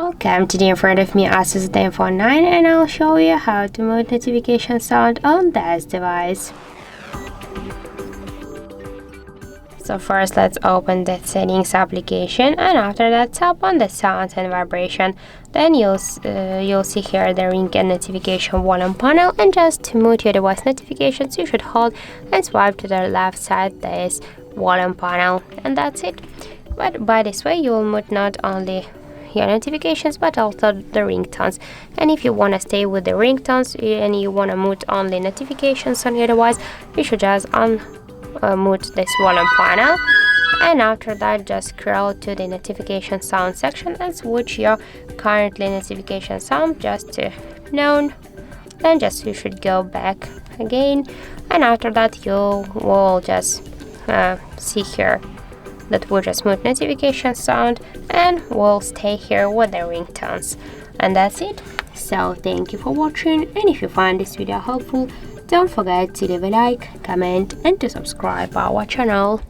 Welcome. Today in front of me ASUS Zenfone 9 and I'll show you how to mute notification sound on this device. So first let's open the settings application, and after that tap on the sound and vibration. Then you'll see here the ring and notification volume panel, and just to mute your device notifications you should hold and swipe to the left side this volume panel, and that's it. But by this way you will mute not only your notifications but also the ringtones. And if you want to stay with the ringtones and you want to mute only notifications on your device, you should just mute this volume panel, and after that just scroll to the notification sound section and switch your currently notification sound just to none. Then you should go back again, and after that you will just see here that will just mute notification sound and will stay here with the ringtones. And that's it. So thank you for watching, and if you find this video helpful, don't forget to leave a like, comment and to subscribe our channel.